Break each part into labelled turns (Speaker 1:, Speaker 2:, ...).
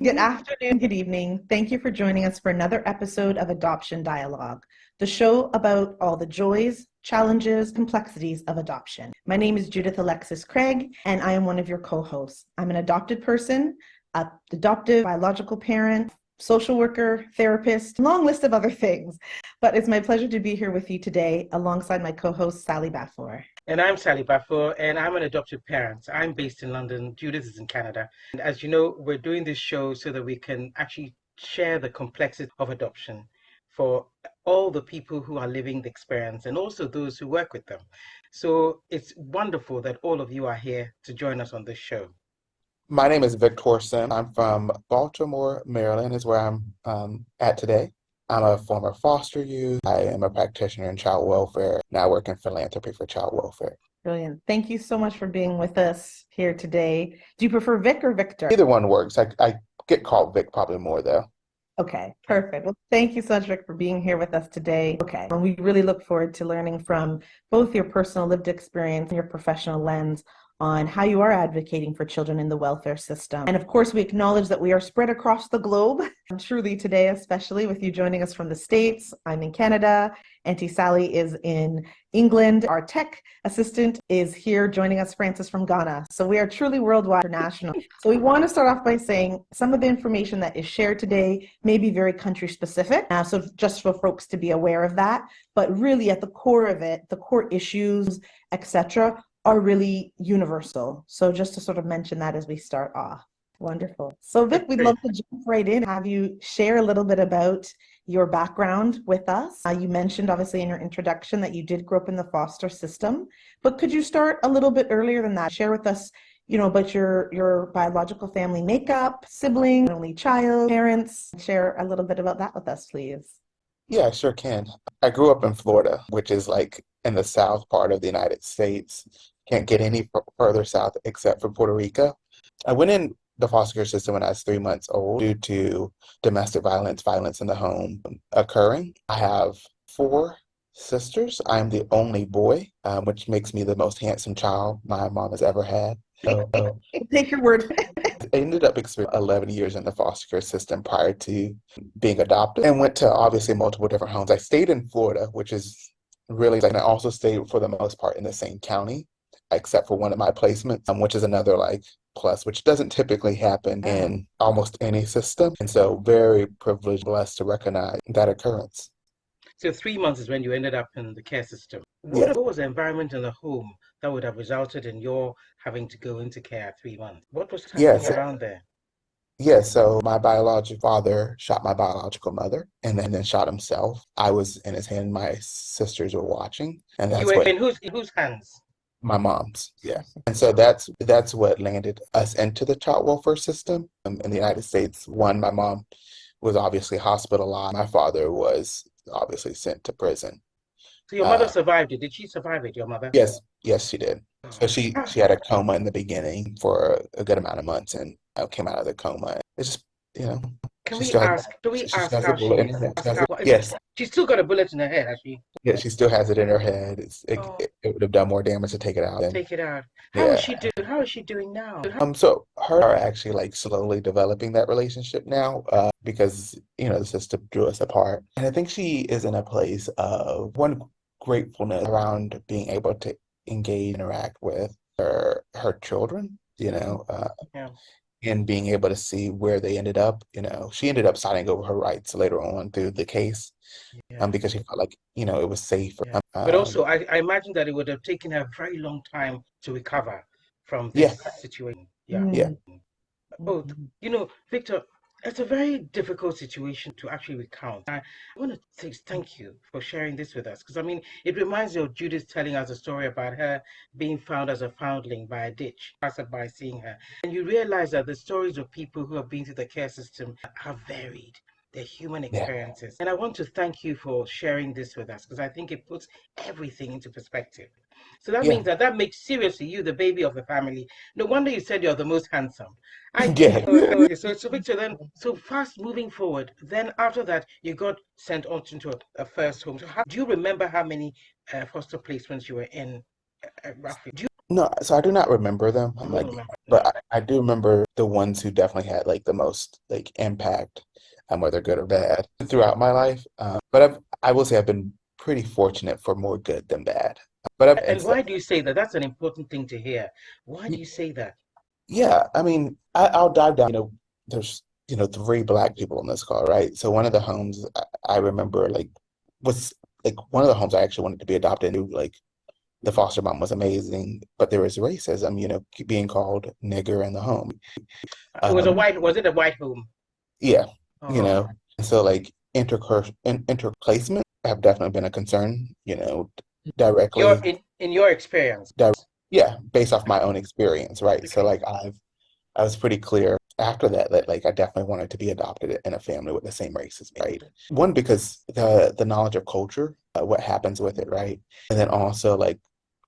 Speaker 1: Good afternoon, good evening. Thank you for joining us for another episode of Adoption Dialogue, the show about all the joys, challenges, complexities of adoption. My name is Judith Alexis Craig, and I am one of your co-hosts. I'm an adopted person, an adoptive biological parent, social worker, therapist, long list of other things. But it's my pleasure to be here with you today alongside my co-host, Sally Bafor.
Speaker 2: And I'm Sally Bafor, and I'm an adoptive parent. I'm based in London. Judith is in Canada. And as you know, we're doing this show so that we can actually share the complexity of adoption for all the people who are living the experience and also those who work with them. So it's wonderful that all of you are here to join us on this show.
Speaker 3: My name is Vic Torson. I'm from Baltimore, Maryland, is where I'm at today. I'm a former foster youth. I am a practitioner in child welfare. Now I work in philanthropy for child welfare.
Speaker 1: Brilliant. Thank you so much for being with us here today. Do you prefer Vic or Victor?
Speaker 3: Either one works. I get called Vic probably more though.
Speaker 1: Okay, perfect. Well, thank you so much, Vic, for being here with us today. Okay, and we really look forward to learning from both your personal lived experience and your professional lens on how you are advocating for children in the welfare system. And of course, we acknowledge that we are spread across the globe, truly today, especially with you joining us from the States. I'm in Canada. Auntie Sally is in England. Our tech assistant is here joining us, Francis from Ghana. So we are truly worldwide international. So we want to start off by saying some of the information that is shared today may be very country specific. So just for folks to be aware of that, but really at the core of it, the core issues, etc., are really universal. So just to sort of mention that as we start off. Wonderful. So Vic, we'd love to jump right in, have you share a little bit about your background with us. You mentioned obviously in your introduction that you did grow up in the foster system, but could you start a little bit earlier than that? Share with us, about your biological family makeup, sibling, only child, parents. Share a little bit about that with us, please.
Speaker 3: Yeah, I sure can. I grew up in Florida, which is like in the south part of the United States. Can't get any further south except for Puerto Rico. I went in the foster care system when I was 3 months old due to domestic violence in the home occurring. I have 4 sisters. I'm the only boy, which makes me the most handsome child my mom has ever had. So
Speaker 1: Take your word.
Speaker 3: I ended up experiencing 11 years in the foster care system prior to being adopted and went to obviously multiple different homes. I stayed in Florida, which is really like, and I also stayed for the most part in the same county, except for one of my placements, which is another like plus, which doesn't typically happen in almost any system. And so very privileged, blessed to recognize that occurrence.
Speaker 2: So 3 months is when you ended up in the care system.
Speaker 3: Yes.
Speaker 2: What was the environment in the home that would have resulted in your having to go into care at 3 months? What was happening
Speaker 3: Yes.
Speaker 2: around there?
Speaker 3: Yeah, so my biological father shot my biological mother and then shot himself. I was in his hand, my sisters were watching, and
Speaker 2: You
Speaker 3: that's
Speaker 2: were
Speaker 3: what
Speaker 2: in whose hands?
Speaker 3: my mom's, yeah. And so that's what landed us into the child welfare system in the United States. One, my mom was obviously hospitalized. My father was obviously sent to prison.
Speaker 2: So your mother survived it. Did she survive it, your mother?
Speaker 3: Yes, she did. So she had a coma in the beginning for a good amount of months and came out of the coma. It's just,
Speaker 2: Can
Speaker 3: she
Speaker 2: we
Speaker 3: still has
Speaker 2: ask, do we
Speaker 3: she
Speaker 2: ask
Speaker 3: still has a
Speaker 2: how she
Speaker 3: bullet in
Speaker 2: is?
Speaker 3: her head.
Speaker 2: Ask how,
Speaker 3: Yes,
Speaker 2: she's still got a bullet in her head, has she?
Speaker 3: yeah, she still has it in her head.
Speaker 2: Oh,
Speaker 3: It would have done more damage to take it out. And
Speaker 2: take it out. How is
Speaker 3: yeah.
Speaker 2: she doing? How is she doing now?
Speaker 3: So her are actually like slowly developing that relationship now, because the system drew us apart. And I think she is in a place of one gratefulness around being able to engage, interact with her children,
Speaker 2: Yeah.
Speaker 3: and being able to see where they ended up. She ended up signing over her rights later on through the case,
Speaker 2: Yeah.
Speaker 3: because she felt like, it was safe.
Speaker 2: Yeah. But also, I imagine that it would have taken her a very long time to recover from
Speaker 3: Yeah,
Speaker 2: this situation. Yeah.
Speaker 3: yeah.
Speaker 2: Oh, Victor, it's a very difficult situation to actually recount. I want to say thank you for sharing this with us because, I mean, it reminds me of Judith telling us a story about her being found as a foundling by a ditch, passerby seeing her. And you realize that the stories of people who have been through the care system are varied. They're human
Speaker 3: Yeah.
Speaker 2: experiences. And I want to thank you for sharing this with us because I think it puts everything into perspective. So that
Speaker 3: Yeah.
Speaker 2: means that makes seriously you the baby of the family. No wonder you said you're the most handsome. I
Speaker 3: Yeah.
Speaker 2: so Victor, then so fast moving forward. Then after that, you got sent on into a first home. So do you remember how many foster placements you were in roughly?
Speaker 3: No, so I do not remember them.
Speaker 2: You
Speaker 3: I'm
Speaker 2: don't
Speaker 3: like,
Speaker 2: remember.
Speaker 3: but I do remember the ones who definitely had like the most like impact, whether good or bad, throughout my life. But I will say I've been pretty fortunate for more good than bad. But I've
Speaker 2: And
Speaker 3: accept,
Speaker 2: why do you say that? That's an important thing to hear. Why do you say that?
Speaker 3: yeah, I mean, I'll dive down. There's three black people in this car, right? So one of the homes I remember was like one of the homes I actually wanted to be adopted into. Like the foster mom was amazing, but there was racism, being called nigger in the home.
Speaker 2: It was a
Speaker 3: Um,
Speaker 2: white, was it a white home?
Speaker 3: yeah, you
Speaker 2: Oh,
Speaker 3: know, so like interplacement have definitely been a concern,
Speaker 2: your
Speaker 3: directly,
Speaker 2: in your experience.
Speaker 3: di yeah, based off my own experience, right? So
Speaker 2: Okay.
Speaker 3: like I was pretty clear after that like I definitely wanted to be adopted in a family with the same race as me, right? One, because the knowledge of culture, what happens with it, right? And then also like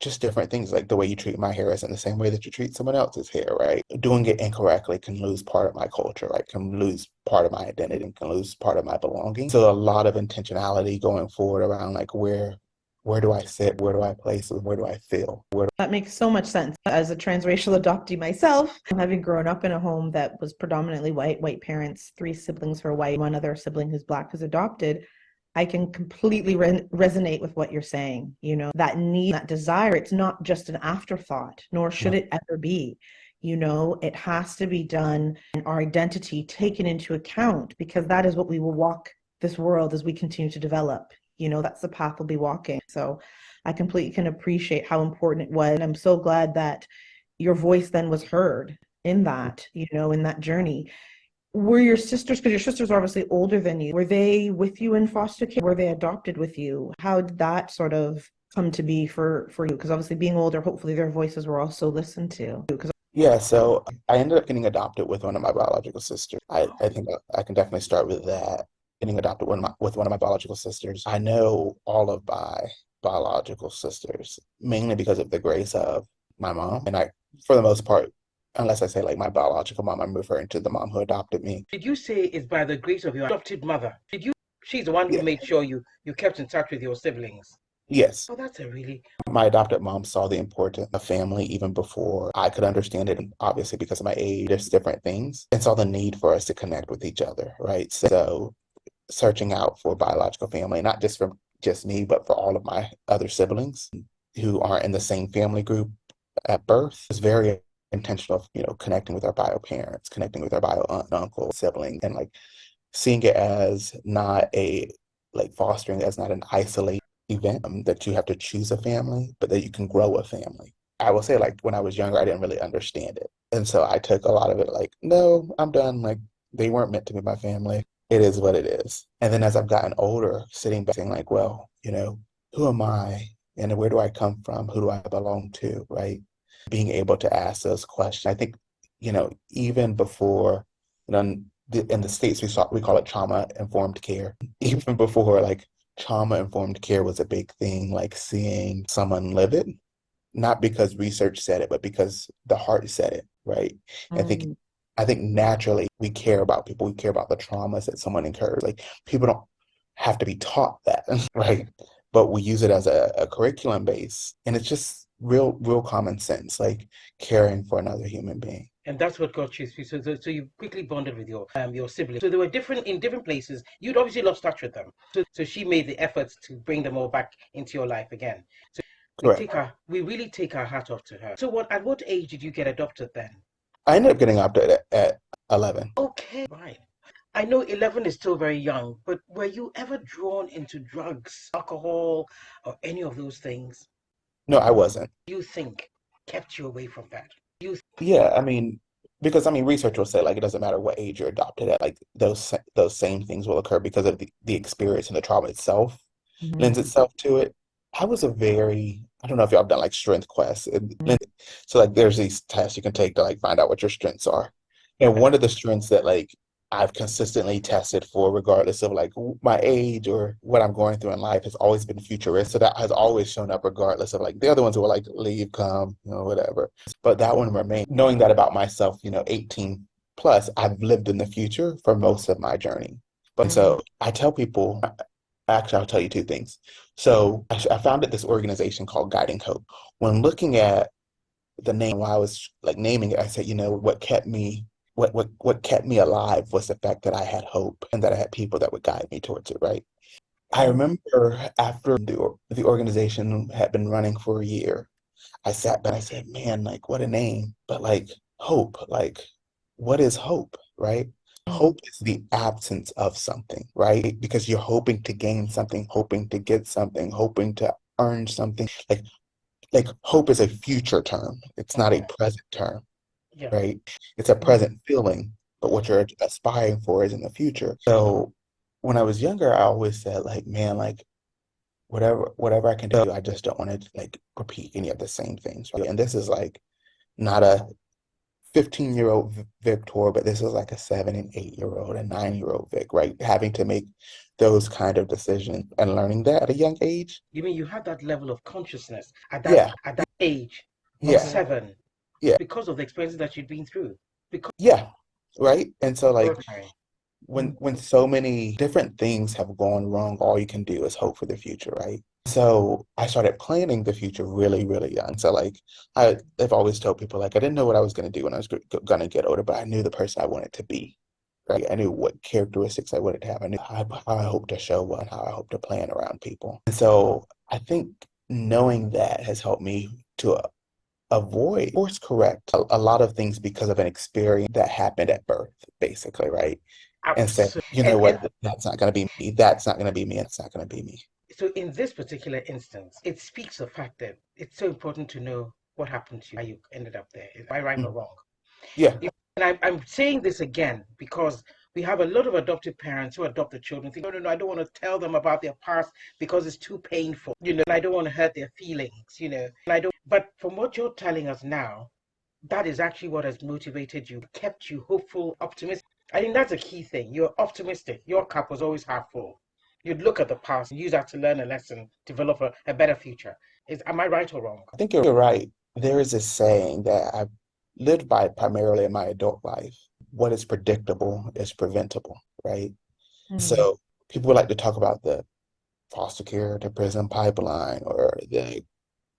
Speaker 3: just different things, like the way you treat my hair isn't the same way that you treat someone else's hair, right? Doing it incorrectly can lose part of my culture, right? Can lose part of my identity, and can lose part of my belonging. So a lot of intentionality going forward around like where do I sit, where do I place, and where do I feel?
Speaker 1: That makes so much sense. As a transracial adoptee myself, having grown up in a home that was predominantly white parents, three siblings who are white, one other sibling who's black who's adopted, I can completely resonate with what you're saying. That need, that desire, it's not just an afterthought, nor should it ever be. It has to be done and our identity taken into account because that is what we will walk this world as we continue to develop. That's the path we'll be walking. So I completely can appreciate how important it was. And I'm so glad that your voice then was heard in that journey. Were your sisters, because your sisters are obviously older than you, were they with you in foster care? Were they adopted with you? How did that sort of come to be for you? Because obviously being older, hopefully their voices were also listened to. Because
Speaker 3: Yeah, so I ended up getting adopted with one of my biological sisters. I think I can definitely start with that. Getting adopted with one of my biological sisters. I know all of my biological sisters mainly because of the grace of my mom. And for the most part, unless I say like my biological mom, I'm referring to the mom who adopted me.
Speaker 2: Did you say it's by the grace of your adopted mother? Did you? She's the one who
Speaker 3: Yeah,
Speaker 2: made sure you kept in touch with your siblings.
Speaker 3: yes.
Speaker 2: Oh, that's a really
Speaker 3: My adopted mom saw the importance of family even before I could understand it. And obviously, because of my age, there's different things, and saw the need for us to connect with each other, right? So searching out for biological family, not just for just me, but for all of my other siblings who aren't in the same family group at birth, is very intentional of, connecting with our bio parents, connecting with our bio aunt, uncle, sibling, and like seeing it as not like fostering as not an isolated event, that you have to choose a family, but that you can grow a family. I will say, like, when I was younger, I didn't really understand it. And so I took a lot of it like, no, I'm done. Like, they weren't meant to be my family. It is what it is. And then as I've gotten older, sitting back saying, like, well, who am I? And where do I come from? Who do I belong to? Right? Being able to ask those questions. I think, even before, in the States, we call it trauma-informed care. Even before, like, trauma-informed care was a big thing, like seeing someone live it, not because research said it, but because the heart said it, right? I think
Speaker 1: mm,
Speaker 3: I think naturally we care about people. We care about the traumas that someone incurs. Like people don't have to be taught that, right? But we use it as a curriculum base, and it's just real common sense, like caring for another human being.
Speaker 2: and that's what got you through. So you quickly bonded with your siblings. So they were different in different places. You'd obviously lost touch with them. So she made the efforts to bring them all back into your life again. So
Speaker 3: Correct.
Speaker 2: we really take our hat off to her. So at what age did you get adopted then?
Speaker 3: I ended up getting adopted at 11.
Speaker 2: Okay, right. I know 11 is still very young, but were you ever drawn into drugs, alcohol, or any of those things
Speaker 3: No, I wasn't.
Speaker 2: you think kept you away from that?
Speaker 3: Yeah, I mean, because I mean, research will say like it doesn't matter what age you're adopted at, like those same things will occur because of the experience and the trauma itself lends
Speaker 1: mhm,
Speaker 3: itself to it. I don't know if y'all have done like strength quests. So like there's these tests you can take to like find out what your strengths are. And one of the strengths that like I've consistently tested for, regardless of like my age or what I'm going through in life, has always been futurist. So that has always shown up regardless of like the other ones were like leave, come, whatever. But that one remained. Knowing that about myself, 18 plus, I've lived in the future for most of my journey. But
Speaker 1: mm,
Speaker 3: so I tell people, actually, I'll tell you two things. So I founded this organization called Guiding Hope. When looking at the name, while I was like naming it, I said, what kept me alive was the fact that I had hope and that I had people that would guide me towards it, right? I
Speaker 1: Right.
Speaker 3: remember after the organization had been running for a year, I sat back and I said, man, like what a name. But like hope, like what is hope, right?
Speaker 1: Mm.
Speaker 3: Hope is the absence of something, right? Because you're hoping to gain something, hoping to get something, hoping to earn something. Like hope is a future term. It's not a
Speaker 2: Okay.
Speaker 3: present term,
Speaker 2: Yeah.
Speaker 3: right? It's a
Speaker 1: Mm.
Speaker 3: present feeling, but what you're aspiring for is in the future. So when I was younger, I always said like, man, like whatever I can do, I just don't want to like repeat any of the same things. Right? And this is like not a 15-year-old Victor, but this is like a 7 and 8-year-old, a 9-year-old Vic, right? Having to make those kind of decisions and learning that at a young age.
Speaker 2: You mean you had that level of consciousness
Speaker 3: Yeah,
Speaker 2: at that age of
Speaker 3: yeah,
Speaker 1: Mhm.
Speaker 2: 7
Speaker 3: yeah,
Speaker 2: because of the experiences that you'd been through? Because
Speaker 3: yeah, right? And so like
Speaker 2: extraordinary.
Speaker 3: when so many different things have gone wrong, all you can do is hope for the future, right? So I started planning the future really, really young. So like I've always told people like I didn't know what I was going to do when I was going to get older, but I knew the person I wanted to be, right? I knew what characteristics I wanted to have. I knew how I hope to show up and how I hope to plan around people. And so I think knowing that has helped me to avoid course correct a lot of things because of an experience that happened at birth, basically, right? And say,
Speaker 2: Absolutely.
Speaker 3: you know what, that's not going to be me. That's not going to be me. And it's not going to be me.
Speaker 2: So in this particular instance, it speaks of fact that it's so important to know what happened to you, how you ended up there. Am I right or
Speaker 3: Mm.
Speaker 2: wrong?
Speaker 3: Yeah.
Speaker 2: And I'm saying this again because we have a lot of adoptive parents who adopt the children think, no, no, no, I don't want to tell them about their past because it's too painful, and I don't want to hurt their feelings, and I don't. But from what you're telling us now, that is actually what has motivated you, kept you hopeful, optimistic. I think that's a key thing. You're optimistic. Your cup was always half full. You'd look at the past and use that to learn a lesson, develop a better future. Am I right or wrong?
Speaker 3: I think you're right. There is a saying that I've lived by primarily in my adult life. What is predictable is preventable, right?
Speaker 1: Mm.
Speaker 3: So people would like to talk about the foster care to prison pipeline or the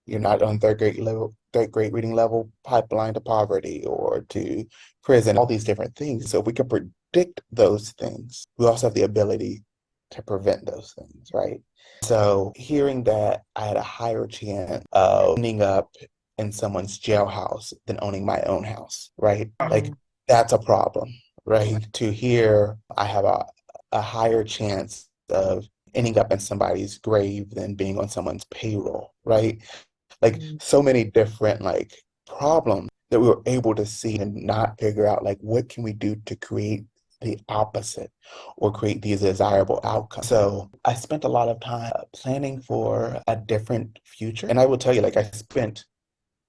Speaker 3: you're not on third grade reading level pipeline to poverty or to prison, all these different things. So if we can predict those things, we also have the ability to prevent those things, right? So hearing that I had a higher chance of ending up in someone's jailhouse than owning my own house, right? Like
Speaker 1: Mm.
Speaker 3: that's a problem, right? To hear I have a higher chance of ending up in somebody's grave than being on someone's payroll, right? Like
Speaker 1: Mm.
Speaker 3: so many different like problems that we were able to see and not figure out like what can we do to create the opposite or create these desirable outcomes. So I spent a lot of time planning for a different future. And I will tell you, like I spent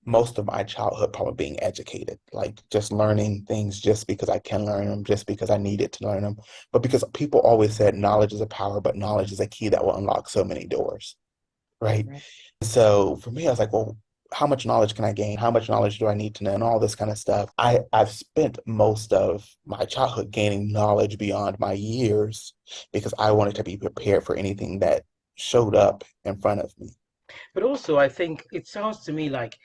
Speaker 3: most of my childhood probably being educated, like just learning things just because I can learn them, just because I needed to learn them. But because people always said knowledge is a power, but knowledge is a key that will unlock so many doors, right?
Speaker 1: Right.
Speaker 3: So for me, I was like, well, how much knowledge can I gain? How much knowledge do I need to know? And all this kind of stuff. I've spent most of my childhood gaining knowledge beyond my years because I wanted to be prepared for anything that showed up in front of me.
Speaker 2: But also, I think it sounds to me like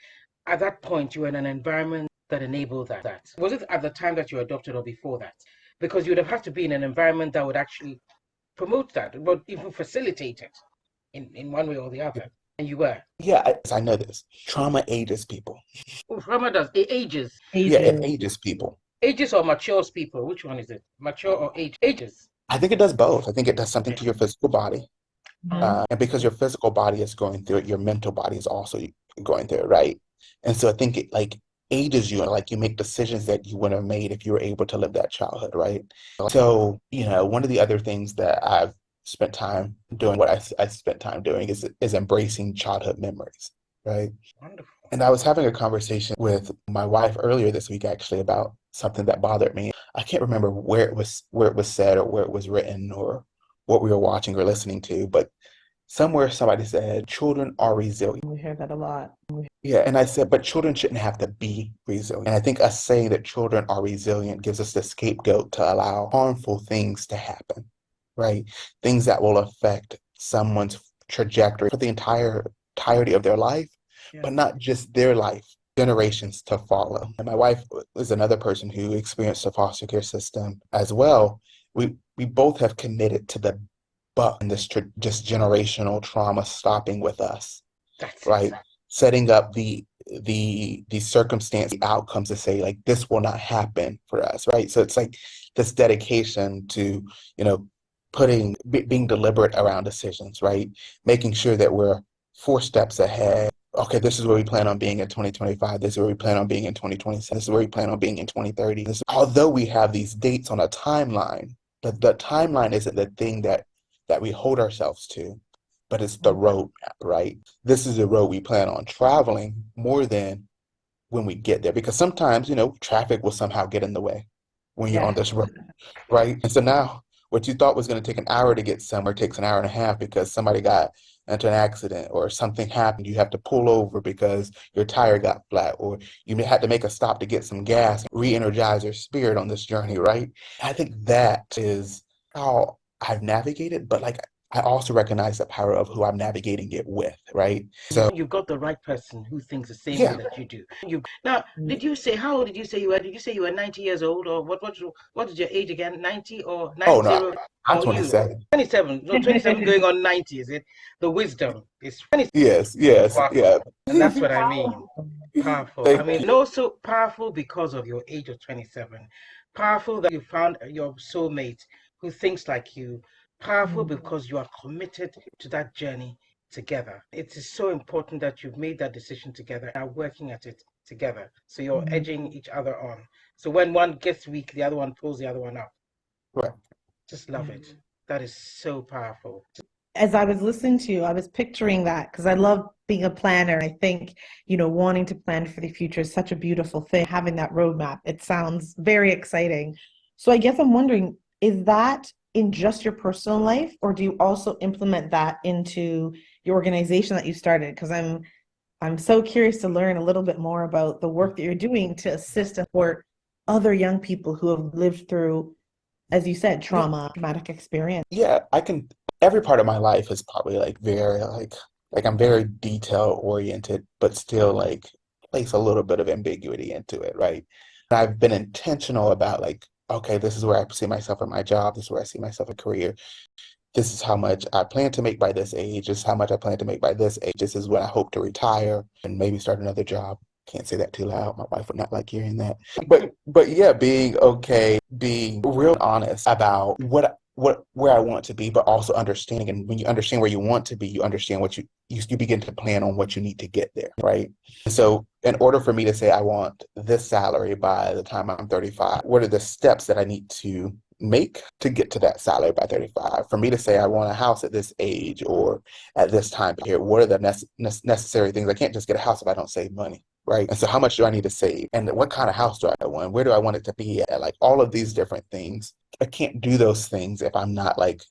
Speaker 2: at that point you were in an environment that enabled that. Was it at the time that you adopted or before that? Because you would have had to be in an environment that would actually promote that, but even facilitate it in one way or the other. And you were.
Speaker 3: Yeah, I know this. Trauma ages people.
Speaker 2: Oh, Rama does. It ages.
Speaker 3: Yeah, it
Speaker 1: Ages.
Speaker 3: ages people.
Speaker 2: Ages or matures people? Which one is it? Mature or age? Ages.
Speaker 3: I think it does both. I think it does something
Speaker 2: Okay.
Speaker 3: to your physical body.
Speaker 1: Mhm.
Speaker 3: And because your physical body is going through it, your mental body is also going through it, right? And so I think it like ages you, and like you make decisions that you wouldn't have made if you were able to live that childhood, right? So, one of the other things that I've spent time doing, what I spent time doing is embracing childhood memories, right?
Speaker 2: Wonderful.
Speaker 3: And I was having a conversation with my wife earlier this week actually about something that bothered me. I can't remember where it was said or where it was written or what we were watching or listening to, but somewhere somebody said children are resilient.
Speaker 1: We hear that a lot.
Speaker 3: Yeah, and I said, but children shouldn't have to be resilient. And I think us saying that children are resilient gives us the scapegoat to allow harmful things to happen, right? Things that will affect someone's trajectory for the entirety of their life,
Speaker 2: Yeah.
Speaker 3: but not just their life. generations to follow. And my wife is another person who experienced the foster care system as well. We both have committed to the buck and this just generational trauma stopping with us,
Speaker 2: That's it.
Speaker 3: right? Setting up the circumstance, the outcomes to say like this will not happen for us, right? So it's like this dedication to, you know, being deliberate around decisions, right? Making sure that we're 4 steps ahead. Okay, this is where we plan on being in 2025. This is where we plan on being in 2027. This is where we plan on being in 2030. Although we have these dates on a timeline, the timeline isn't the thing that we hold ourselves to, but it's the roadmap, right? This is the road we plan on traveling more than when we get there. Because sometimes, you know, traffic will somehow get in the way when you're on
Speaker 1: Yeah.
Speaker 3: this road, right? And so now what you thought was going to take an hour to get somewhere takes an hour and a half because somebody got into an accident or something happened. You have to pull over because your tire got flat, or you may have to make a stop to get some gas, re-energize your spirit on this journey, right? I think that is how I've navigated, but like I also recognize the power of who I'm navigating it with, right? So
Speaker 2: You got the right person who thinks the same way
Speaker 3: yeah.
Speaker 2: that you do. You now, did you say how old did you say you were? Did you say you were 90 years old, or what is your age again? 90 or
Speaker 3: Oh no,
Speaker 2: 90?
Speaker 3: I'm
Speaker 2: Or you
Speaker 3: 27.
Speaker 2: 27? No, 27 going on 90. Is it the wisdom? It's 20.
Speaker 3: Yes, yes,
Speaker 2: Wow,
Speaker 3: yeah.
Speaker 2: and that's what I mean. Powerful. I
Speaker 3: Thank
Speaker 2: mean,
Speaker 3: you.
Speaker 2: and also powerful because of your age of 27. Powerful that you found your soulmate who thinks like you. Powerful because you are committed to that journey together. It is so important that you've made that decision together and are working at it together. So you're edging each other on. So when one gets weak, the other one pulls the other one up.
Speaker 3: Right.
Speaker 2: Just love it. That is so powerful.
Speaker 1: As I was listening to you, I was picturing that because I love being a planner. I think, wanting to plan for the future is such a beautiful thing. Having that roadmap, it sounds very exciting. So I guess I'm wondering, is that in just your personal life, or do you also implement that into your organization that you started? Because I'm so curious to learn a little bit more about the work that you're doing to assist and support other young people who have lived through, as you said,
Speaker 3: Yeah,
Speaker 1: trauma, traumatic experience.
Speaker 3: yeah, I can. Every part of my life is probably like very like I'm very detail oriented, but still like place a little bit of ambiguity into it, right? And I've been intentional about like, okay, this is where I see myself in my job. This is where I see myself in career. This is how much I plan to make by this age. This is how much I plan to make by this age. This is when I hope to retire and maybe start another job. Can't say that too loud. My wife would not like hearing that. But yeah, being okay, being real honest about what where I want to be, but also understanding. And when you understand where you want to be, you understand what you begin to plan on what you need to get there, right? So in order for me to say I want this salary by the time I'm 35, what are the steps that I need to make to get to that salary by 35? For me to say I want a house at this age or at this time period, what are the necessary things? I can't just get a house if I don't save money, right? And so how much do I need to save? And what kind of house do I want? Where do I want it to be at? Like all of these different things. I can't do those things if I'm not like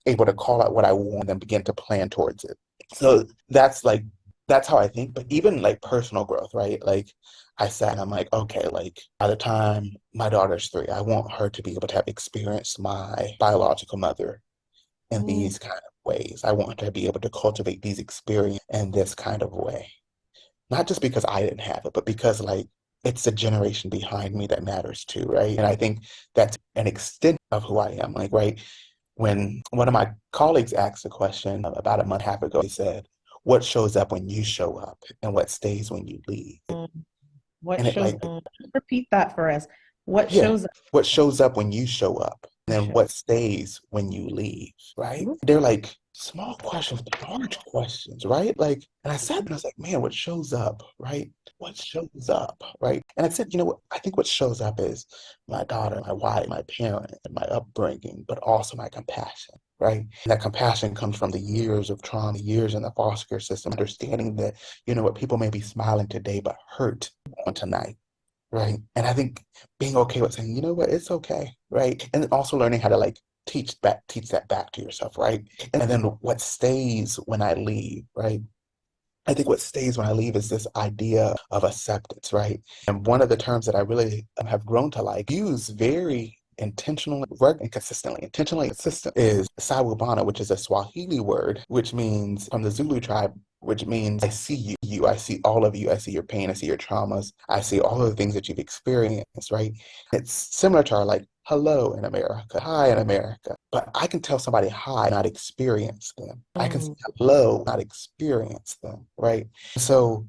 Speaker 3: able to call out what I want and begin to plan towards it. So that's how I think. But even like personal growth, right? Like I sat and I'm like, okay, like by the time my daughter's 3, I want her to be able to have experienced my biological mother in
Speaker 1: Mm,
Speaker 3: these kind of ways. I want her to be able to cultivate these experiences in this kind of way. Not just because I didn't have it, but because like it's the generation behind me that matters too, right? And I think that's an extent of who I am. Like, right, when one of my colleagues asked a question about a month and a half ago, he said, what shows up when you show up and what stays when you leave?
Speaker 1: mm. What
Speaker 3: And it
Speaker 1: shows,
Speaker 3: like,
Speaker 1: repeat that for us. What
Speaker 3: yeah,
Speaker 1: shows up?
Speaker 3: what shows up when you show up and then
Speaker 1: Show.
Speaker 3: what stays when you leave, right? They're like small questions, but large questions, right? Like, and I said, and I was like, man, what shows up, right? What shows up, right? And I said, you know what? I think what shows up is my daughter, my wife, my parents, and my upbringing, but also my compassion, right? And that compassion comes from the years of trauma, years in the foster care system, understanding that, you know what, people may be smiling today, but hurt on tonight. Right. And I think being okay with saying, you know what, it's okay. Right. And then also learning how to like teach that back to yourself. Right. And then what stays when I leave. Right. I think what stays when I leave is this idea of acceptance. Right. And one of the terms that I really have grown to like use very intentionally and consistently. Intentionally consistent is sawubona, which is a Swahili word, which means from the Zulu tribe, which means I see you, I see all of you, I see your pain, I see your traumas, I see all of the things that you've experienced, right? It's similar to our like hello in America, hi in America, but I can tell somebody hi, not experience them. I can say hello, not experience them, right? So,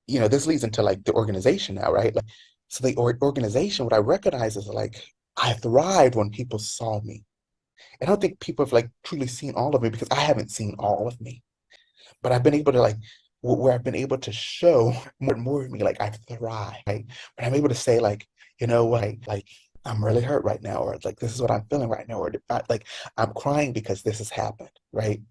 Speaker 3: this leads into like the organization now, right? Like, so the organization, what I recognize is like I thrived when people saw me. I don't think people have like truly seen all of me because I haven't seen all of me. But I've been able to like where I've been able to show more and more of me, like I thrive, right? But I'm able to say like, what, like I'm really hurt right now, or like this is what I'm feeling right now, or like I'm crying because this has happened, right?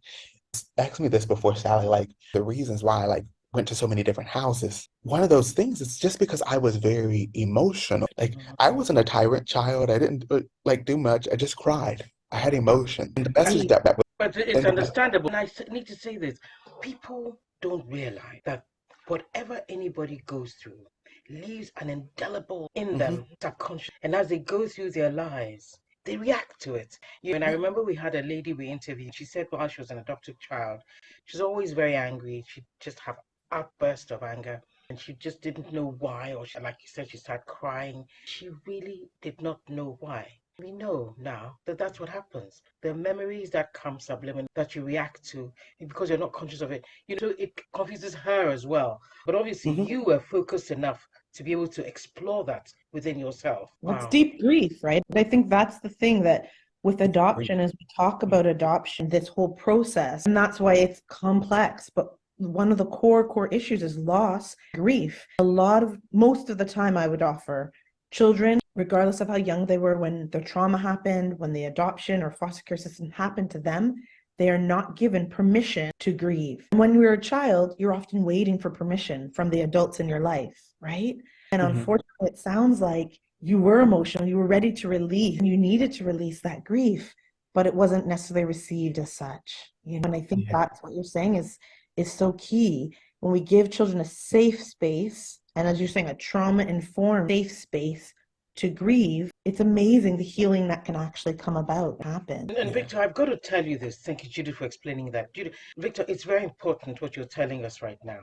Speaker 3: Ask me this before, Sally, like the reasons why I like went to so many different houses. One of those things is just because I was very emotional. Like I wasn't a tyrant child. I didn't like do much. I just cried. I had emotion. And the message that was
Speaker 2: But it's understandable. And I need to say this. People don't realize that whatever anybody goes through leaves an indelible in them subconscious. And as they go through their lives, they react to it. And I remember we had a lady we interviewed. She said while she was an adopted child, she's always very angry. She'd just have outbursts of anger. And she just didn't know why, or she, like you said, she started crying. She really did not know why. We know now that that's what happens. The memories that come subliminal that you react to because you're not conscious of it, so it confuses her as well. But obviously, you were focused enough to be able to explore that within yourself.
Speaker 1: Well, it's
Speaker 2: Wow.
Speaker 1: deep grief, right? I think that's the thing that with adoption, as we talk about adoption, this whole process, and that's why it's complex. But one of the core issues is loss, grief. Most of the time, I would offer children, regardless of how young they were when the trauma happened, when the adoption or foster care system happened to them, they are not given permission to grieve. When you're a child, you're often waiting for permission from the adults in your life, right? And unfortunately, it sounds like you were emotional, you were ready to release, you needed to release that grief, but it wasn't necessarily received as such. And I think that's what you're saying is so key. When we give children a safe space, and as you're saying, a trauma-informed safe space to grieve, it's amazing the healing that can actually come about, happen.
Speaker 2: And Victor, I've got to tell you this. Thank you, Judith, for explaining that. Victor, it's very important what you're telling us right now,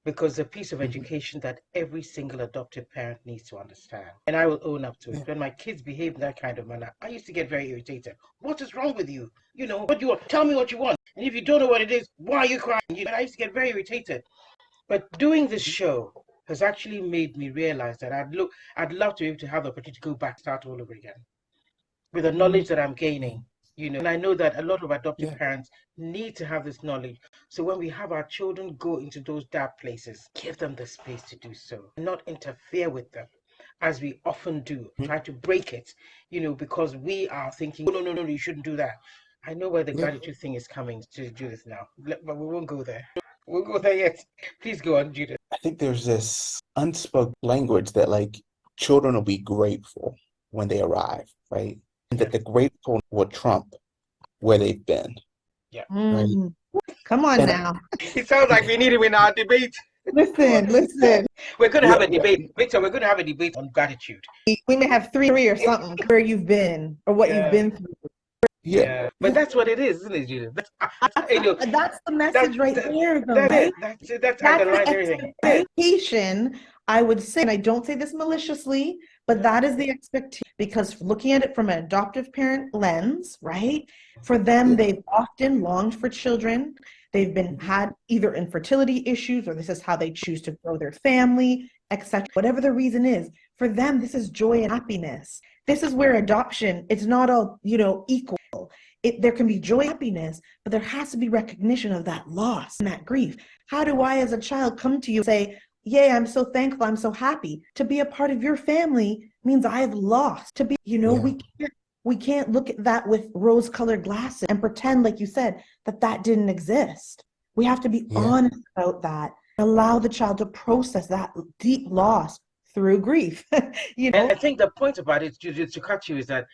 Speaker 2: because a piece of education that every single adoptive parent needs to understand. And I will own up to it. When my kids behave in that kind of manner, I used to get very irritated. What is wrong with you? What do you want? Tell me what you want. And if you don't know what it is, why are you crying? And I used to get very irritated. But doing this show has actually made me realize that I'd love to be able to have the opportunity to go back, start all over again with the knowledge that I'm gaining. And I know that a lot of adoptive parents need to have this knowledge. So when we have our children go into those dark places, give them the space to do so, and not interfere with them, as we often do, try to break it, because we are thinking, oh, no, you shouldn't do that. I know where the gratitude thing is coming to do this now, but we won't go there. We'll go there yet. Please go on, Judith.
Speaker 3: I think there's this unspoken language that like children will be grateful when they arrive, right? And that the grateful will trump where they've been.
Speaker 2: Yeah.
Speaker 3: Right.
Speaker 1: Come on now.
Speaker 2: It sounds like we need him in our debate.
Speaker 1: Listen.
Speaker 2: We're going to have a debate. Victor, we're going to have a debate on gratitude.
Speaker 1: We may have three or something, where you've been or what you've been through.
Speaker 2: But that's what it is, isn't it, Judith?
Speaker 1: That's the message right there, though, right?
Speaker 2: That's underlying everything.
Speaker 1: Expectation, I would say, and I don't say this maliciously, but that is the expectation, because looking at it from an adoptive parent lens, right? For them, they've often longed for children. They've had either infertility issues, or this is how they choose to grow their family, etc. Whatever the reason is, for them, this is joy and happiness. This is where adoption, it's not all, equal. There can be joy and happiness, but there has to be recognition of that loss and that grief. How do I, as a child, come to you and say, yay, I'm so thankful, I'm so happy. To be a part of your family means I've lost. To be, we can't look at that with rose-colored glasses and pretend, like you said, that didn't exist. We have to be honest about that. Allow the child to process that deep loss through grief.
Speaker 2: And I think the point about it, to cut you, is that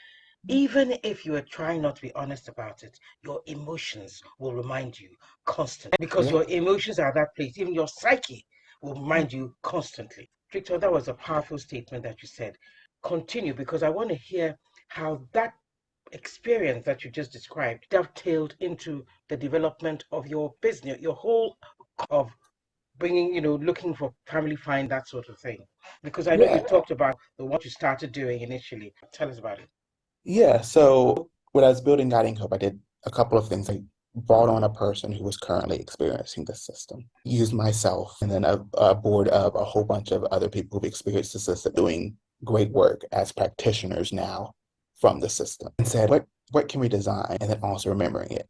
Speaker 2: even if you are trying not to be honest about it, your emotions will remind you constantly, because your emotions are that place. Even your psyche will remind you constantly. Victor, that was a powerful statement that you said. Continue, because I want to hear how that experience that you just described dovetailed into the development of your business, your whole of bringing, looking for family find, that sort of thing? Because I know you
Speaker 3: Yeah.
Speaker 2: talked about the what you started doing initially. Tell us about it.
Speaker 3: Yeah. So when I was building Guiding Hope, I did a couple of things. I brought on a person who was currently experiencing the system, used myself, and then a board of a whole bunch of other people who've experienced the system doing great work as practitioners now from the system, and said, what can we design? And then also remembering it.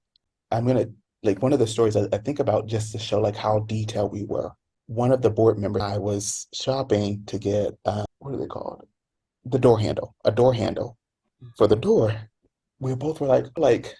Speaker 3: I'm gonna like one of the stories I think about just to show like how detailed we were. One of the board members, I was shopping to get what are they called? The door handle, a door handle for the door. We both were like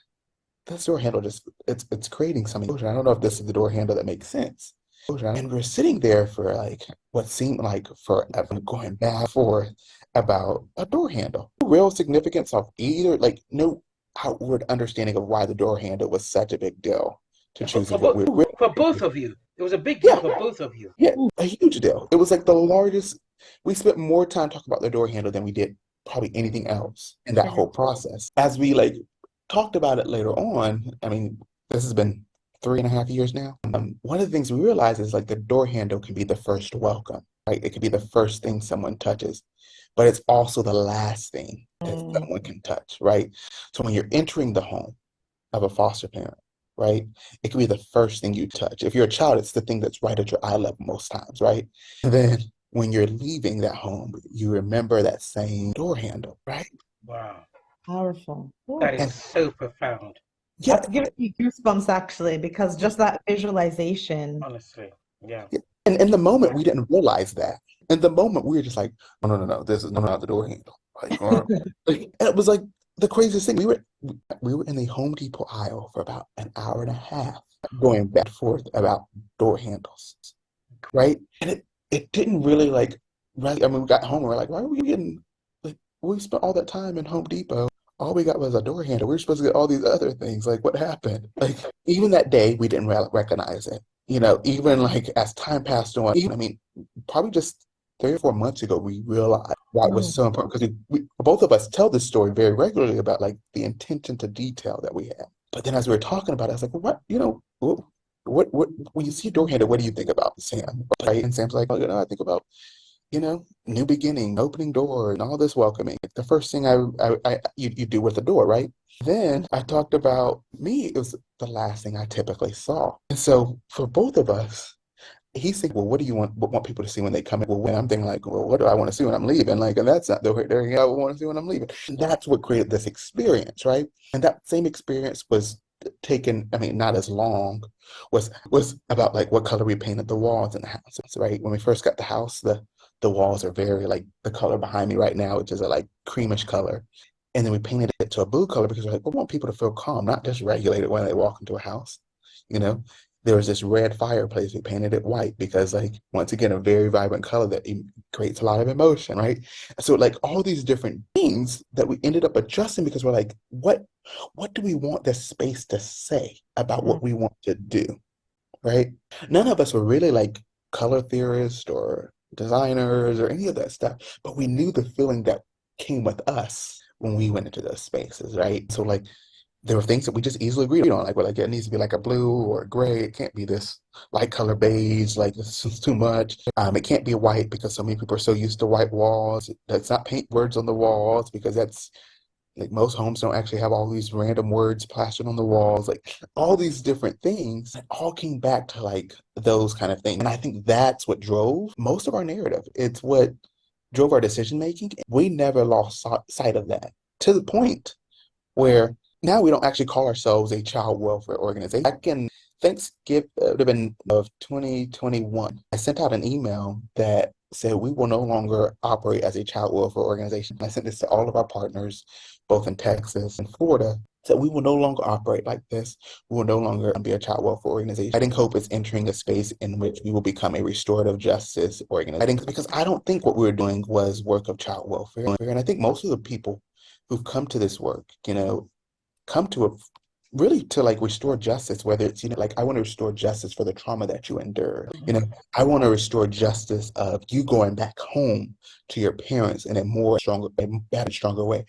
Speaker 3: this door handle just it's creating some erosion. I don't know if this is the door handle that makes sense. And we're sitting there for like what seemed like forever, going back and forth about a door handle. No real significance of either, like no outward understanding of why the door handle was such a big deal to
Speaker 2: For,
Speaker 3: choosing
Speaker 2: for,
Speaker 3: what
Speaker 2: both,
Speaker 3: we were.
Speaker 2: for both of you. It was a big deal
Speaker 3: Yeah,
Speaker 2: for both of you.
Speaker 3: yeah, a huge deal. It was like the largest. We spent more time talking about the door handle than we did probably anything else in that
Speaker 1: Mhm.
Speaker 3: whole process. As we like talked about it later on, I mean, this has been 3.5 years now. One of the things we realized is like the door handle can be the first welcome, right? It could be the first thing someone touches, but it's also the last thing that
Speaker 1: Mm.
Speaker 3: someone can touch, right? So when you're entering the home of a foster parent, right? It can be the first thing you touch. If you're a child, it's the thing that's right at your eye level most times, right? And then when you're leaving that home, you remember that same door handle, right?
Speaker 2: Wow.
Speaker 1: Powerful.
Speaker 2: That
Speaker 1: Ooh.
Speaker 2: is
Speaker 3: And
Speaker 2: so profound.
Speaker 3: yeah,
Speaker 1: That's giving me goosebumps actually, because just that visualization.
Speaker 2: Honestly. Yeah.
Speaker 3: yeah. And in the moment, we didn't realize that. In the moment, we were just like, oh, no, no, no, this is not the door handle. And it was like the craziest thing. We were in the Home Depot aisle for about an hour and a half, going back and forth about door handles, right? And it didn't really like, right? I mean, we got home and we're like, why are we getting like we spent all that time in Home Depot. All we got was a door handle. We were supposed to get all these other things. Like, what happened? Like, even that day, we didn't recognize it. Even like as time passed on, even I mean, probably just 3 or 4 months ago, we realized why it was
Speaker 1: Mm.
Speaker 3: so important because we both of us tell this story very regularly about like the attention to detail that we have. But then as we were talking about it, I was like, well, what when you see a door handle, what do you think about, Sam? Right? And Sam's like, I think about, new beginning, opening door, and all this welcoming. The first thing you do with the door, right? Then I talked about me. It was the last thing I typically saw. And so for both of us, he's thinking, well, what do you want people to see when they come in? Well, when I'm thinking like, well, what do I want to see when I'm leaving? Like, and that's not the way I want to see when I'm leaving. And that's what created this experience, right? And that same experience was taken, I mean, not as long, was about like what color we painted the walls in the house, right? When we first got the house, the walls are very like the color behind me right now, which is a like creamish color. And then we painted it to a blue color because we're like, we want people to feel calm, not just regulated when they walk into a house, you know? There was this red fireplace. We painted it white because, like, once again, a very vibrant color that creates a lot of emotion, right? So, like, all these different things that we ended up adjusting because we're like, what do we want this space to say about
Speaker 1: Mm.
Speaker 3: what we want to do, right? None of us were really like color theorists or designers or any of that stuff, but we knew the feeling that came with us when we went into those spaces, right? So, like, there were things that we just easily agreed on. Like, well, like it needs to be like a blue or a gray. It can't be this light color beige. Like this is too much. It can't be white because so many people are so used to white walls. Let's not paint words on the walls because that's like most homes don't actually have all these random words plastered on the walls. Like all these different things that all came back to like those kind of things. And I think that's what drove most of our narrative. It's what drove our decision making. We never lost sight of that to the point where now we don't actually call ourselves a child welfare organization. Back in Thanksgiving, it would have been of 2021, I sent out an email that said we will no longer operate as a child welfare organization. I sent this to all of our partners, both in Texas and Florida. Said we will no longer operate like this. We will no longer be a child welfare organization. Guiding Hope is entering a space in which we will become a restorative justice organization. Because I don't think what we were doing was work of child welfare. And I think most of the people who've come to this work, come to a really to like restore justice, whether it's, like I want to restore justice for the trauma that you endured. I want to restore justice of you going back home to your parents in a more stronger, a better, stronger way.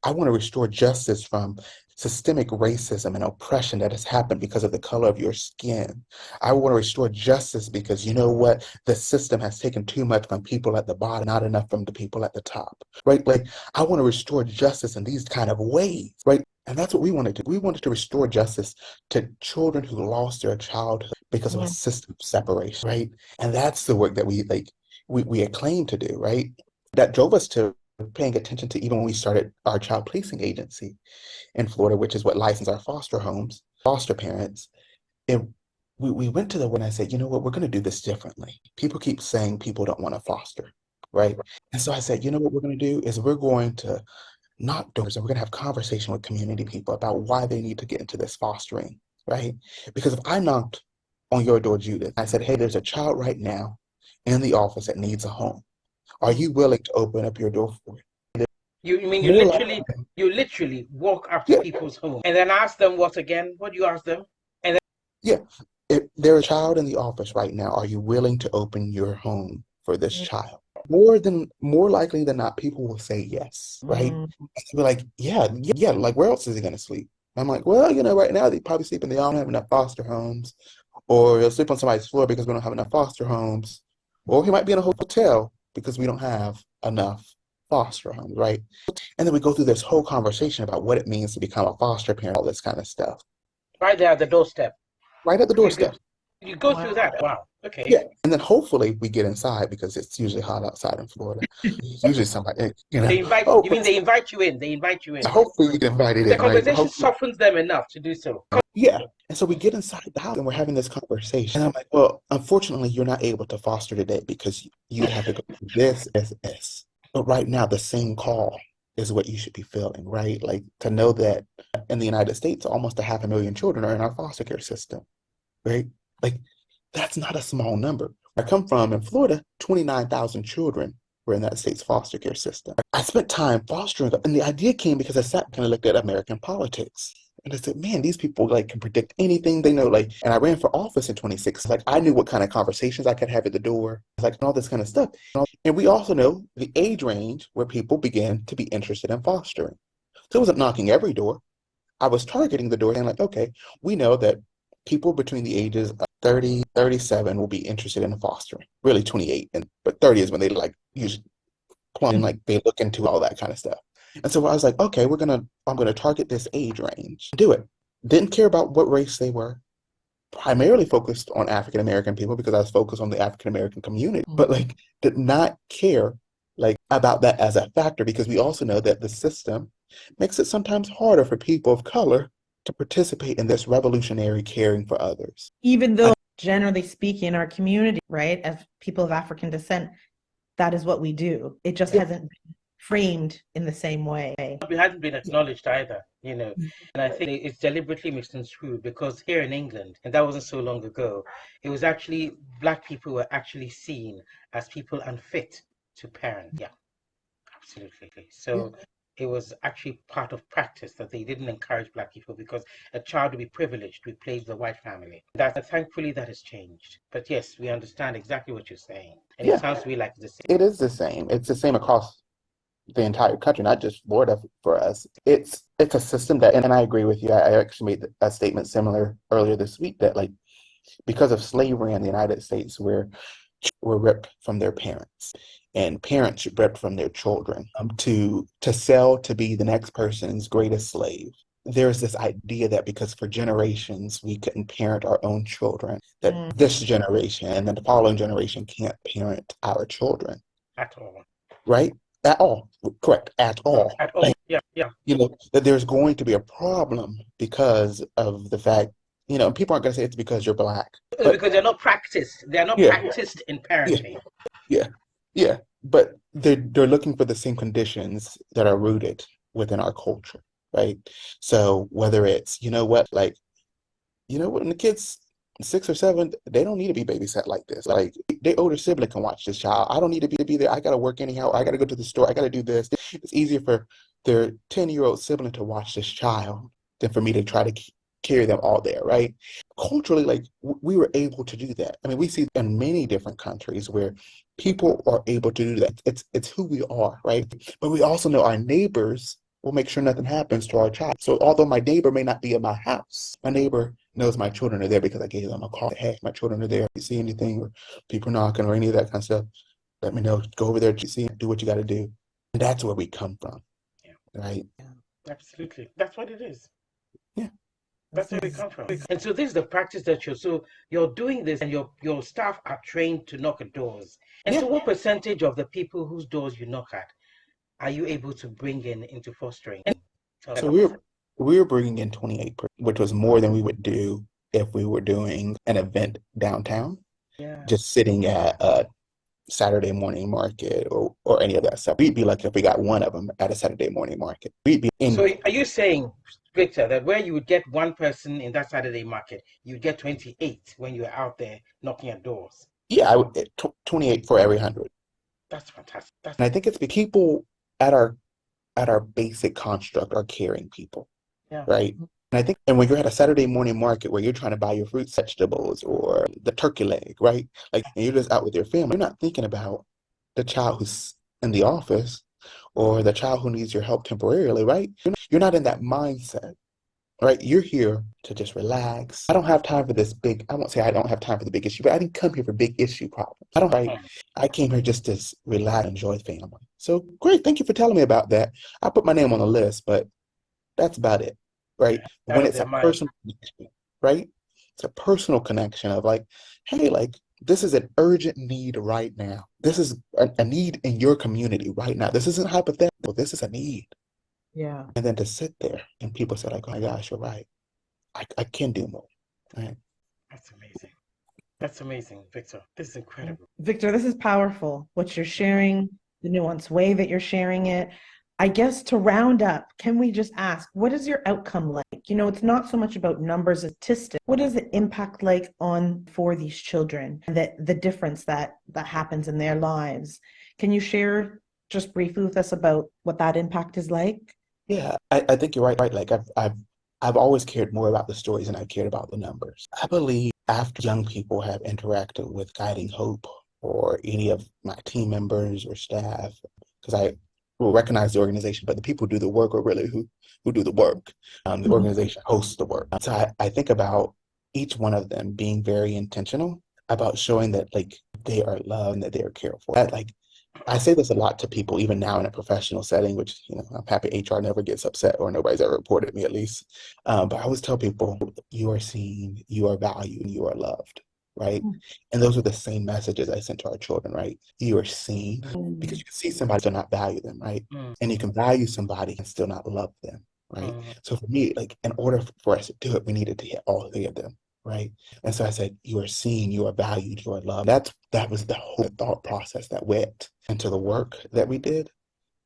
Speaker 3: I want to restore justice from systemic racism and oppression that has happened because of the color of your skin. I want to restore justice because you know what? The system has taken too much from people at the bottom, not enough from the people at the top, right? Like, I want to restore justice in these kind of ways, right? And that's what we wanted to do. We wanted to restore justice to children who lost their childhood because of a system of separation, right? And that's the work that we acclaim to do, right? That drove us to paying attention to even when we started our child placing agency in Florida, which is what licensed our foster homes, foster parents. And we went to the one. I said, you know what, we're going to do this differently. People keep saying people don't want to foster, right? And so I said, you know what we're going to do is we're going to knock doors and we're going to have conversation with community people about why they need to get into this fostering, right? Because if I knocked on your door, Judith, I said, hey, there's a child right now in the office that needs a home. Are you willing to open up your door for it?
Speaker 2: You mean
Speaker 3: More likely,
Speaker 2: you literally walk up to
Speaker 3: yeah,
Speaker 2: people's home and then ask them what again? What do you ask them? And
Speaker 3: yeah. If there's a child in the office right now, are you willing to open your home for this child? More likely than not, people will say yes, right? And they'll be like, yeah, like where else is he gonna sleep? I'm like, well, right now they probably sleep in they don't have enough foster homes, or he'll sleep on somebody's floor because we don't have enough foster homes, or he might be in a hotel because we don't have enough foster homes, right? And then we go through this whole conversation about what it means to become a foster parent, all this kind of stuff,
Speaker 2: right there at the doorstep.
Speaker 3: right at the doorstep.
Speaker 2: You go through that. Wow. Okay.
Speaker 3: Yeah, and then hopefully we get inside because it's usually hot outside in Florida. Usually somebody,
Speaker 2: They invite
Speaker 3: oh,
Speaker 2: you mean they invite you in. They invite you in.
Speaker 3: hopefully we get invited
Speaker 2: The
Speaker 3: in, right?
Speaker 2: conversation
Speaker 3: Hopefully,
Speaker 2: softens them enough to do so.
Speaker 3: yeah. And so we get inside the house and we're having this conversation. And I'm like, well, unfortunately, you're not able to foster today because you'd have to go through this. But right now, the same call is what you should be feeling, right? Like to know that in the United States, almost 500,000 children are in our foster care system, right? Like that's not a small number. I come from in Florida, 29,000 children were in that state's foster care system. I spent time fostering, and the idea came because I sat and looked at American politics. And I said, man, these people like can predict anything they know. Like, and I ran for office in 26. Like, I knew what kind of conversations I could have at the door, like all this kind of stuff. And we also know the age range where people began to be interested in fostering. So it wasn't knocking every door. I was targeting the door and like, okay, we know that people between the ages of 30, 37 will be interested in fostering. Really 28, but 30 is when they like usually plumb, like they look into all that kind of stuff. And so I was like, okay, I'm gonna target this age range. Do it. Didn't care about what race they were. Primarily focused on African American people because I was focused on the African American community, but like did not care like about that as a factor because we also know that the system makes it sometimes harder for people of color to participate in this revolutionary caring for others.
Speaker 1: Even though, generally speaking, in our community, right, as people of African descent, that is what we do. It just hasn't been framed in the same way.
Speaker 2: It hasn't been acknowledged either, And I think it's deliberately misconstrued because here in England, and that wasn't so long ago, it was actually Black people were actually seen as people unfit to parent. Yeah, absolutely. So it was actually part of practice that they didn't encourage Black people because a child would be privileged to replace the white family. Thankfully that has changed. But yes, we understand exactly what you're saying. And it sounds to me like the same.
Speaker 3: It is the same. It's the same across the entire country, not just Florida for us. It's a system that, and I agree with you. I actually made a statement similar earlier this week that like because of slavery in the United States, were ripped from their parents and parents ripped from their children to sell to be the next person's greatest slave. There's this idea that because for generations we couldn't parent our own children, that this generation and then the following generation can't parent our children.
Speaker 2: At all.
Speaker 3: Right? At all. Correct. At all.
Speaker 2: At all. Yeah.
Speaker 3: That there's going to be a problem because of the fact, people aren't going to say it's because you're Black.
Speaker 2: But, because they're not practiced. They're not practiced in parenting.
Speaker 3: Yeah. But they're looking for the same conditions that are rooted within our culture, right? So whether it's, when the kids 6 or 7, they don't need to be babysat like this. Like their older sibling can watch this child. I don't need to be there. I gotta work anyhow. I gotta go to the store. I gotta do this. It's easier for their 10-year-old sibling to watch this child than for me to try to carry them all there, right? Culturally, like we were able to do that. I mean, we see in many different countries where people are able to do that. It's who we are, right? But we also know our neighbors we'll make sure nothing happens to our child. So although my neighbor may not be in my house, my neighbor knows my children are there because I gave them a call. Hey, my children are there. If you see anything or people knocking or any of that kind of stuff, let me know. Go over there to see, do what you got to do. And that's where we come from,
Speaker 2: Yeah.
Speaker 3: right?
Speaker 2: Absolutely. That's what it is.
Speaker 3: Yeah.
Speaker 2: That's where we come from. And so this is the practice that you're doing this, and your staff are trained to knock at doors. And
Speaker 3: Yeah.
Speaker 2: so what percentage of the people whose doors you knock at are you able to bring into fostering?
Speaker 3: So we were bringing in 28, which was more than we would do if we were doing an event downtown,
Speaker 2: Yeah.
Speaker 3: just sitting at a Saturday morning market or any of that stuff. We'd be lucky if we got one of them at a Saturday morning market. We'd be in.
Speaker 2: So are you saying, Victor, that where you would get one person in that Saturday market, you'd get 28 when you're out there knocking at doors?
Speaker 3: Yeah, 28 for every 100.
Speaker 2: That's fantastic.
Speaker 3: And I think it's the people at our basic construct are caring people,
Speaker 2: Yeah.
Speaker 3: right? And I think, and when you're at a Saturday morning market where you're trying to buy your fruits, vegetables, or the turkey leg, right? Like, and you're just out with your family, you're not thinking about the child who's in the office or the child who needs your help temporarily, right? You're not in that mindset, right? You're here to just relax. I don't have time for this big, I won't say I don't have time for the big issue, but I didn't come here for big issue problems. I don't, right? I came here just to relax and enjoy family. So great, thank you for telling me about that. I put my name on the list, but that's about it, right?
Speaker 2: Out
Speaker 3: When
Speaker 2: of
Speaker 3: it's
Speaker 2: their
Speaker 3: a
Speaker 2: mind.
Speaker 3: personal connection, right? It's a personal connection of like, hey, like this is an urgent need right now. This is a need in your community right now. This isn't hypothetical. This is a need.
Speaker 1: Yeah.
Speaker 3: And then to sit there and people say like, oh my gosh, you're right. I can do more. Right?
Speaker 2: That's amazing. That's amazing, Victor. This is incredible.
Speaker 1: Victor, this is powerful. What you're sharing, the nuanced way that you're sharing it. I guess to round up, can we just ask, what is your outcome like? You know, it's not so much about numbers, statistics. What is the impact like for these children, that the difference that happens in their lives? Can you share just briefly with us about what that impact is like?
Speaker 3: Yeah, I think you're right. Right. Like I've always cared more about the stories than I cared about the numbers. I believe after young people have interacted with Guiding Hope or any of my team members or staff, because I will recognize the organization, but the people who do the work are really who do the work. The organization hosts the work. So I think about each one of them being very intentional about showing that like they are loved and that they are cared for. That like I say this a lot to people, even now in a professional setting, which, you know, I'm happy HR never gets upset or nobody's ever reported me at least. But I always tell people, you are seen, you are valued, you are loved, right? And those are the same messages I sent to our children, right? You are seen because you can see somebody still not value them, right? And you can value somebody and still not love them, right? So for me, like in order for us to do it, we needed to hit all three of them. Right. And so I said, you are seen, you are valued, you are loved. That was the whole thought process that went into the work that we did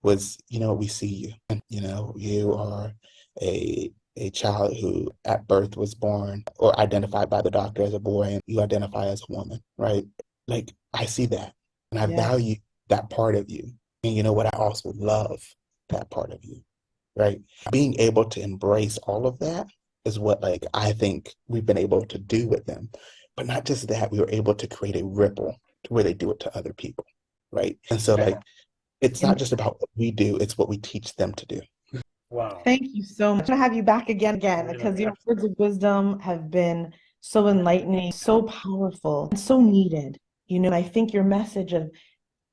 Speaker 3: was, you know, we see you. And, you know, you are a child who at birth was born or identified by the doctor as a boy and you identify as a woman, right? Like I see that and I value that part of you. And you know what? I also love that part of you, right? Being able to embrace all of that is what like I think we've been able to do with them. But not just that, we were able to create a ripple to where they do it to other people, right? And so like it's not just about what we do, it's what we teach them to do.
Speaker 2: Wow.
Speaker 1: Thank you so much. I'm gonna have you back again, because your words of wisdom have been so enlightening, so powerful, and so needed. You know, and I think your message of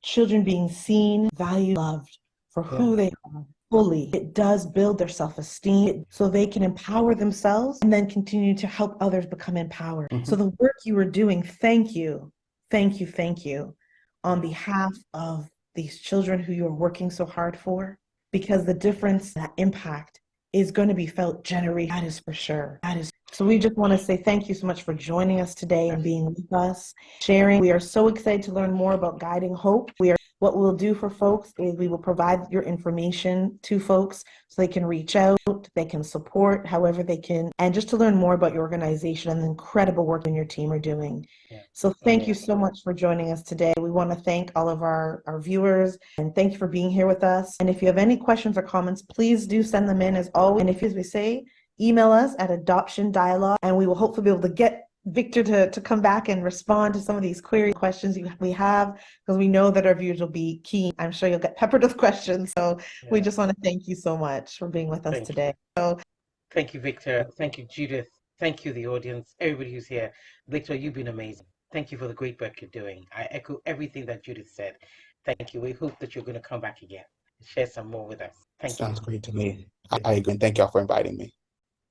Speaker 1: children being seen, valued, loved for who they are fully, it does build their self-esteem so they can empower themselves and then continue to help others become empowered. So the work you are doing, thank you, thank you, thank you on behalf of these children who you are working so hard for, because the difference, that impact is going to be felt generation. That is for sure. That is. So we just want to say thank you so much for joining us today and being with us, sharing. We are so excited to learn more about Guiding Hope. What we'll do for folks is we will provide your information to folks so they can reach out, they can support however they can, and just to learn more about your organization and the incredible work you and your team are doing. So thank you so much for joining us today. We want to thank all of our viewers and thank you for being here with us. And if you have any questions or comments, please do send them in as always. And if, as we say, email us at Adoption Dialog, and we will hopefully be able to get Victor to come back and respond to some of these query questions we have, because we know that our viewers will be keen. I'm sure you'll get peppered with questions. So we
Speaker 2: Yeah.
Speaker 1: just want to thank you so much for being with us
Speaker 2: Thank
Speaker 1: today.
Speaker 2: you. Thank you, Victor. Thank you, Judith. Thank you, the audience, everybody who's here. Victor, you've been amazing. Thank you for the great work you're doing. I echo everything that Judith said. Thank you. We hope that you're going to come back again and share some more with us. Thank you.
Speaker 3: Sounds great to me. I agree. And thank y'all for inviting me.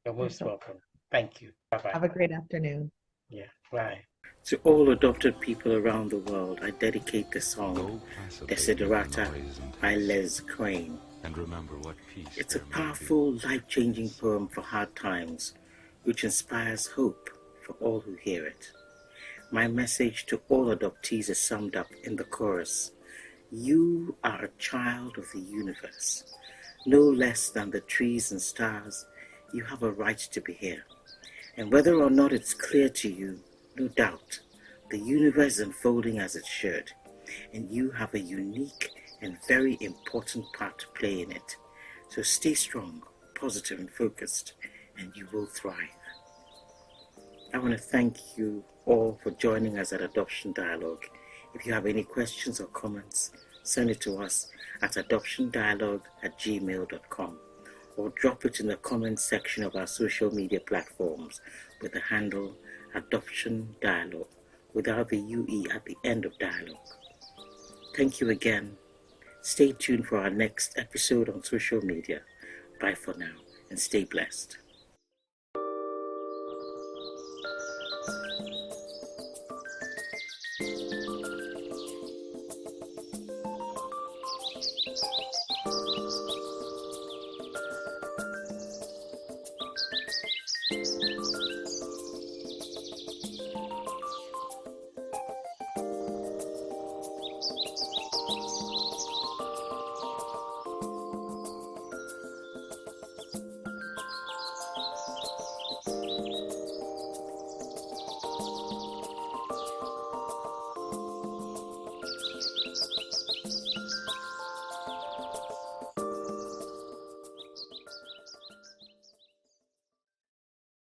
Speaker 2: You're most
Speaker 1: So
Speaker 2: welcome. Thank you. Bye-bye.
Speaker 1: have a great afternoon.
Speaker 2: Yeah, bye.
Speaker 4: To all adopted people around the world, I dedicate the song Desiderata by Les Crane.
Speaker 5: And remember what peace
Speaker 4: It's a
Speaker 5: there may
Speaker 4: powerful,
Speaker 5: be.
Speaker 4: life-changing poem for hard times, which inspires hope for all who hear it. My message to all adoptees is summed up in the chorus. You are a child of the universe. No less than the trees and stars, you have a right to be here. And whether or not it's clear to you, no doubt, the universe is unfolding as it should, and you have a unique and very important part to play in it. So stay strong, positive and focused, and you will thrive. I want to thank you all for joining us at Adoption Dialogue. If you have any questions or comments, send it to us at adoptiondialogue@gmail.com or drop it in the comments section of our social media platforms with the handle Adoption Dialogue without the UE at the end of dialogue. Thank you again. Stay tuned for our next episode on social media. Bye for now and stay blessed.